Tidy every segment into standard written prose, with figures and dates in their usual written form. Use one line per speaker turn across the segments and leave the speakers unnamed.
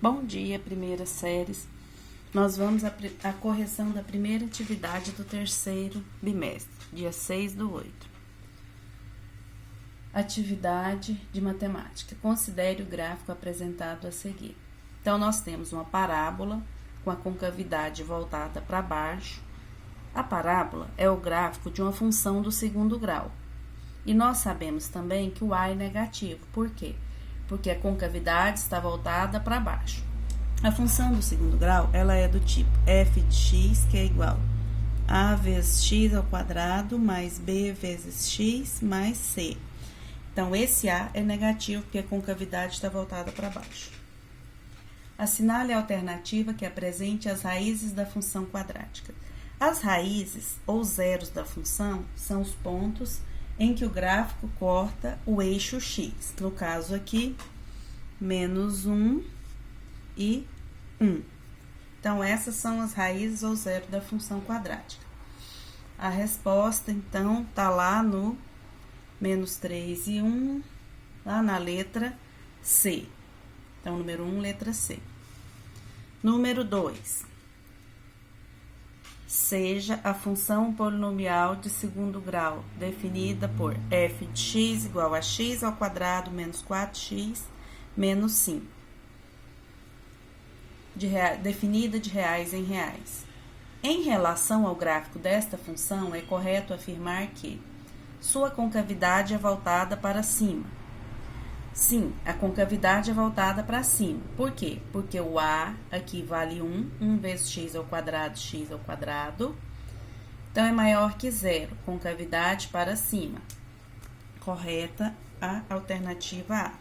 Bom dia, primeiras séries. Nós vamos à correção da primeira atividade do terceiro bimestre, dia 6/8. Atividade de matemática. Considere o gráfico apresentado a seguir. Então, nós temos uma parábola com a concavidade voltada para baixo. A parábola é o gráfico de uma função do segundo grau. E nós sabemos também que o A é negativo. Por quê? Porque a concavidade está voltada para baixo. A função do segundo grau, ela é do tipo f de x, que é igual a vezes x ao quadrado mais b vezes x mais c. Então, esse A é negativo porque a concavidade está voltada para baixo. Assinale a alternativa que apresente as raízes da função quadrática. As raízes, ou zeros da função, são os pontos em que o gráfico corta o eixo x. No caso aqui, menos 1 e 1. Então, essas são as raízes ou zero da função quadrática. A resposta, então, está lá no menos 3 e 1, lá na letra C. Então, número 1, letra C. Número 2. Seja a função polinomial de segundo grau definida por f de x igual a x ao quadrado menos 4x menos 5. Definida de reais em reais. Em relação ao gráfico desta função, é correto afirmar que sua concavidade é voltada para cima. Sim, a concavidade é voltada para cima. Por quê? Porque o A aqui vale 1 vezes x ao quadrado, Então, é maior que zero, concavidade para cima. Correta a alternativa A.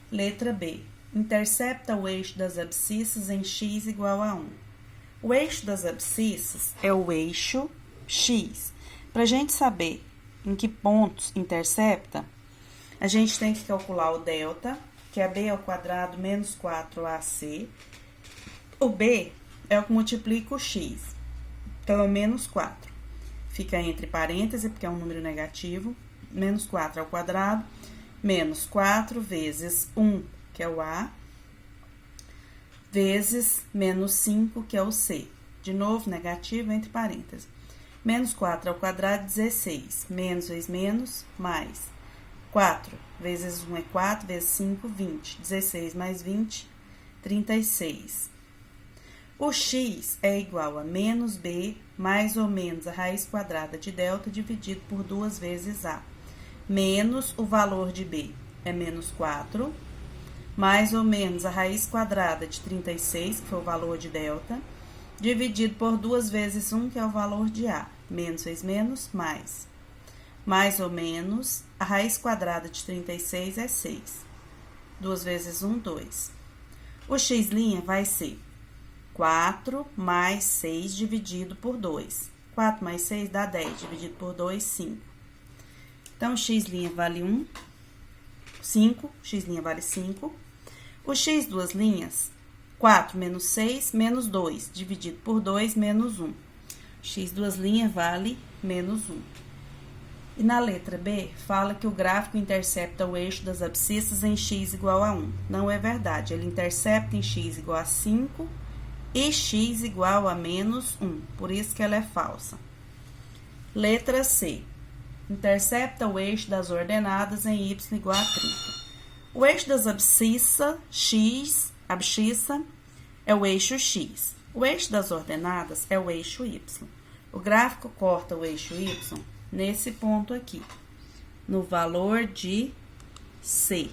Letra B. Intercepta o eixo das abscissas em x igual a 1. O eixo das abscissas é o eixo x. Para a gente saber em que pontos intercepta, a gente tem que calcular o delta, que é b ao quadrado menos 4ac. O b é o que multiplica o x, então é o menos 4. Fica entre parênteses, porque é um número negativo. Menos 4 ao quadrado, menos 4 vezes 1, que é o a, vezes menos 5, que é o c. De novo, negativo entre parênteses. Menos 4 ao quadrado, 16. Menos vezes menos, mais. 4 vezes 1 é 4, vezes 5, 20. 16 mais 20, 36. O x é igual a menos b mais ou menos a raiz quadrada de delta dividido por 2 vezes a. Menos o valor de b é menos 4, mais ou menos a raiz quadrada de 36, que foi o valor de delta, dividido por 2 vezes 1, que é o valor de a. Menos vezes menos, mais. Mais ou menos, a raiz quadrada de 36 é 6. 2 vezes 1, 2. O x' vai ser 4 mais 6 dividido por 2. 4 mais 6 dá 10, dividido por 2, 5. Então, o x' vale 1, 5, x' vale 5. O x duas linhas, 4 menos 6, menos 2, dividido por 2, menos 1. X duas linhas vale menos 1. E na letra B, fala que o gráfico intercepta o eixo das abscissas em x igual a 1. Não é verdade, ele intercepta em x igual a 5 e x igual a menos 1, por isso que ela é falsa. Letra C. Intercepta o eixo das ordenadas em y igual a 30. O eixo das abscissa, abscissa, é o eixo x. O eixo das ordenadas é o eixo y. O gráfico corta o eixo y nesse ponto aqui, no valor de C.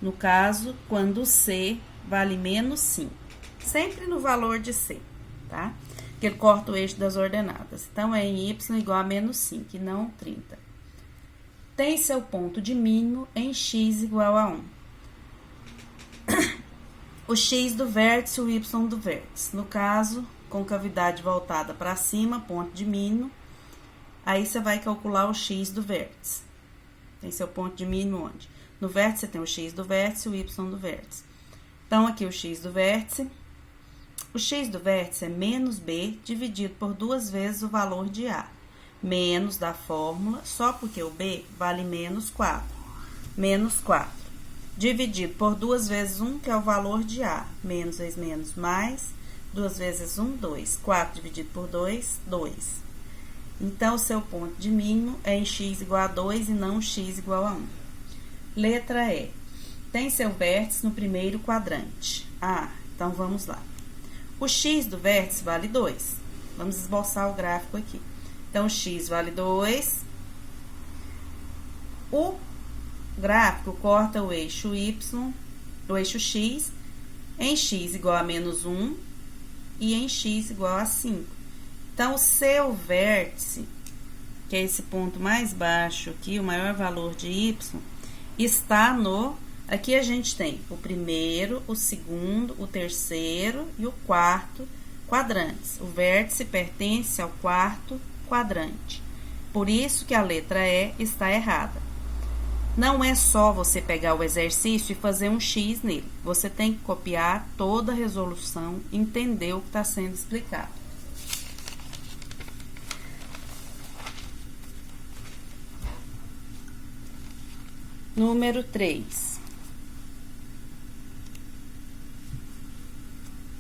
No caso, quando C vale menos 5. Sempre no valor de C, tá? Que ele corta o eixo das ordenadas. Então, é em y igual a menos 5 e não 30. Tem seu ponto de mínimo em x igual a 1. O x do vértice e o y do vértice. No caso, concavidade voltada para cima, ponto de mínimo. Aí, você vai calcular o x do vértice. Tem seu ponto de mínimo onde? No vértice, você tem o x do vértice e o y do vértice. Então, aqui o x do vértice. O x do vértice é menos b dividido por 2 vezes o valor de a. Menos da fórmula, só porque o b vale menos 4. Menos 4. dividido por 2 vezes 1, que é o valor de A, menos vezes menos, mais 2 vezes 1, 2. 4 dividido por 2, 2. Então, o seu ponto de mínimo é em x igual a 2 e não x igual a 1. Letra E. Tem seu vértice no primeiro quadrante. Então vamos lá. O x do vértice vale 2. Vamos esboçar o gráfico aqui. Então, x vale 2. O gráfico corta o eixo y, o eixo x, em x igual a menos 1 e em x igual a 5. Então, o seu vértice, que é esse ponto mais baixo aqui, o maior valor de y, está no... Aqui a gente tem o primeiro, o segundo, o terceiro e o quarto quadrantes. O vértice pertence ao quarto quadrante. Por isso que a letra E está errada. Não é só você pegar o exercício e fazer um X nele. Você tem que copiar toda a resolução e entender o que está sendo explicado. Número 3.